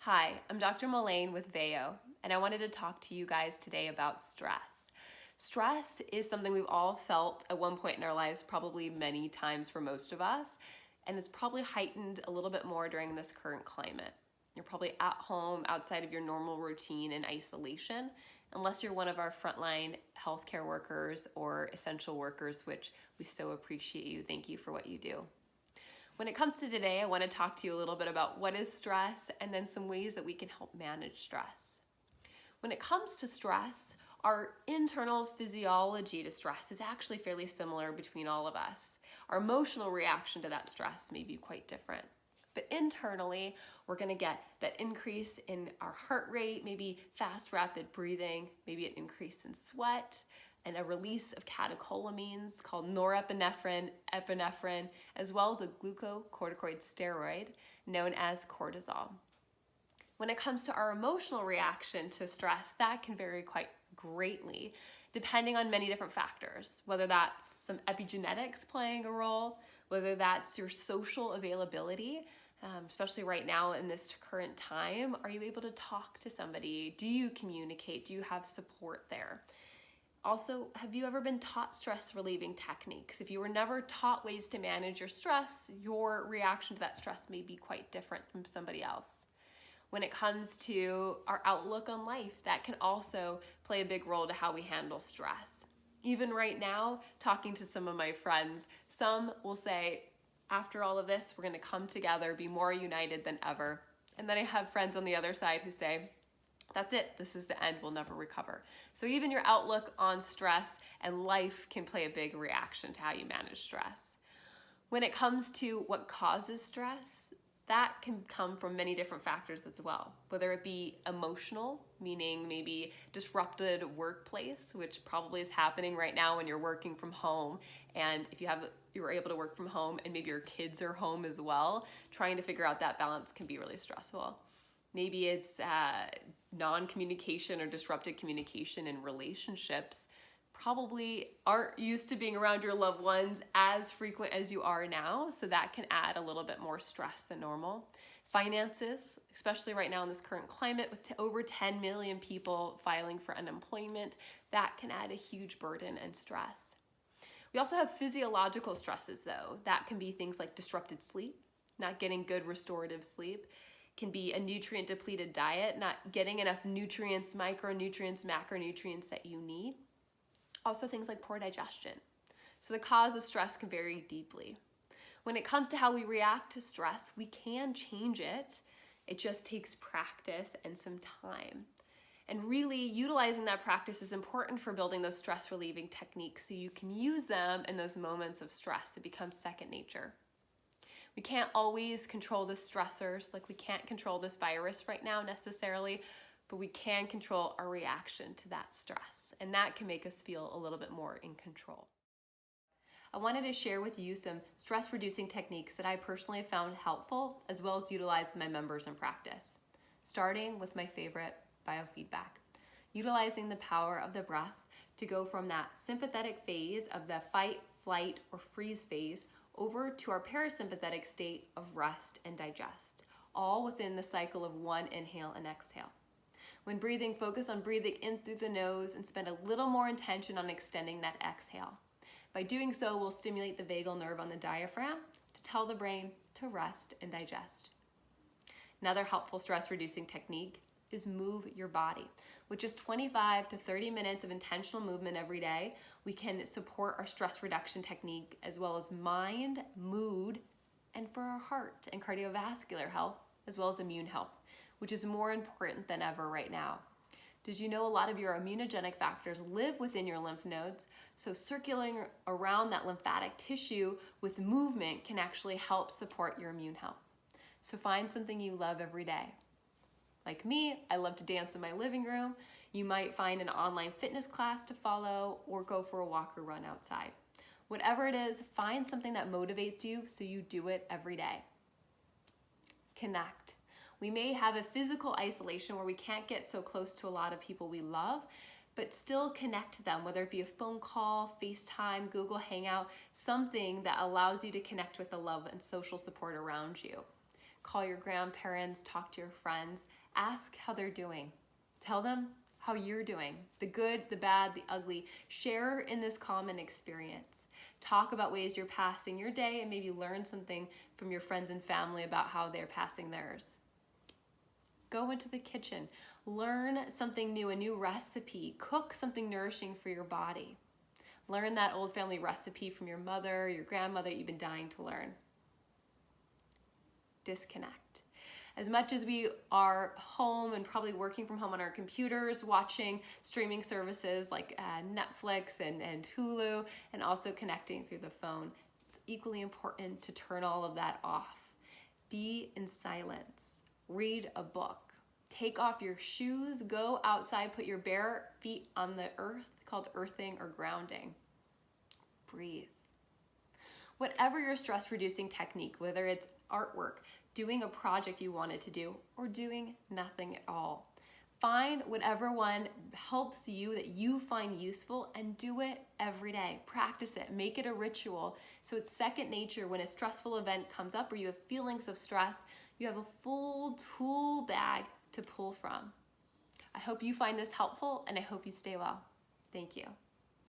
Hi, I'm Dr. Mullane with Vejo, and I wanted to talk to you guys today about stress. Stress is something we've all felt at one point in our lives, probably many times for most of us, and it's probably heightened a little bit more during this current climate. You're probably at home outside of your normal routine in isolation, unless you're one of our frontline healthcare workers or essential workers, which we so appreciate you. Thank you for what you do. When it comes to today, I want to talk to you a little bit about what is stress and then some ways that we can help manage stress. When it comes to stress, our internal physiology to stress is actually fairly similar between all of us. Our emotional reaction to that stress may be quite different. But internally, we're going to get that increase in our heart rate, maybe fast, rapid breathing, maybe an increase in sweat, and a release of catecholamines called norepinephrine, epinephrine, as well as a glucocorticoid steroid known as cortisol. When it comes to our emotional reaction to stress, that can vary quite greatly depending on many different factors, whether that's some epigenetics playing a role, whether that's your social availability, especially right now in this current time. Are you able to talk to somebody? Do you communicate? Do you have support there? Also, have you ever been taught stress relieving techniques? If you were never taught ways to manage your stress, your reaction to that stress may be quite different from somebody else. When it comes to our outlook on life, that can also play a big role to how we handle stress. Even right now, talking to some of my friends, some will say, after all of this, we're going to come together, be more united than ever. And then I have friends on the other side who say, that's it, this is the end, we'll never recover. So even your outlook on stress and life can play a big reaction to how you manage stress. When it comes to what causes stress, that can come from many different factors as well, whether it be emotional, meaning maybe disrupted workplace, which probably is happening right now when you're working from home. And if you were able to work from home and maybe your kids are home as well, trying to figure out that balance can be really stressful. Maybe it's non-communication or disrupted communication in relationships. Probably aren't used to being around your loved ones as frequent as you are now, so that can add a little bit more stress than normal. Finances, especially right now in this current climate with over 10 million people filing for unemployment, that can add a huge burden and stress. We also have physiological stresses though. That can be things like disrupted sleep, not getting good restorative sleep, can be a nutrient depleted diet, not getting enough nutrients, micronutrients, macronutrients that you need. Also things like poor digestion. So the cause of stress can vary deeply. When it comes to how we react to stress, we can change it. It just takes practice and some time. And really utilizing that practice is important for building those stress relieving techniques so you can use them in those moments of stress. It becomes second nature. We can't always control the stressors, like we can't control this virus right now necessarily, but we can control our reaction to that stress, and that can make us feel a little bit more in control. I wanted to share with you some stress reducing techniques that I personally found helpful, as well as utilized my members in practice. Starting with my favorite, biofeedback. Utilizing the power of the breath to go from that sympathetic phase of the fight, flight, or freeze phase over to our parasympathetic state of rest and digest, all within the cycle of one inhale and exhale. When breathing, focus on breathing in through the nose and spend a little more intention on extending that exhale. By doing so, we'll stimulate the vagal nerve on the diaphragm to tell the brain to rest and digest. Another helpful stress reducing technique is move your body. With just 25 to 30 minutes of intentional movement every day, we can support our stress reduction technique as well as mind, mood, and for our heart and cardiovascular health, as well as immune health, which is more important than ever right now. Did you know a lot of your immunogenic factors live within your lymph nodes? So circulating around that lymphatic tissue with movement can actually help support your immune health. So find something you love every day. Like me, I love to dance in my living room. You might find an online fitness class to follow or go for a walk or run outside. Whatever it is, find something that motivates you so you do it every day. Connect. We may have a physical isolation where we can't get so close to a lot of people we love, but still connect to them, whether it be a phone call, FaceTime, Google Hangout, something that allows you to connect with the love and social support around you. Call your grandparents, talk to your friends, ask how they're doing. Tell them how you're doing, the good, the bad, the ugly. Share in this common experience. Talk about ways you're passing your day and maybe learn something from your friends and family about how they're passing theirs. Go into the kitchen, learn something new, a new recipe, cook something nourishing for your body. Learn that old family recipe from your mother, your grandmother you've been dying to learn. Disconnect. As much as we are home and probably working from home on our computers, watching streaming services like Netflix and Hulu, and also connecting through the phone, it's equally important to turn all of that off. Be in silence. Read a book. Take off your shoes, go outside, put your bare feet on the earth, called earthing or grounding. Breathe. Whatever your stress reducing technique, whether it's artwork, doing a project you wanted to do, or doing nothing at all, find whatever one helps you that you find useful and do it every day. Practice it, make it a ritual so it's second nature. When a stressful event comes up or you have feelings of stress, you have a full tool bag to pull from. I hope you find this helpful and I hope you stay well. Thank you.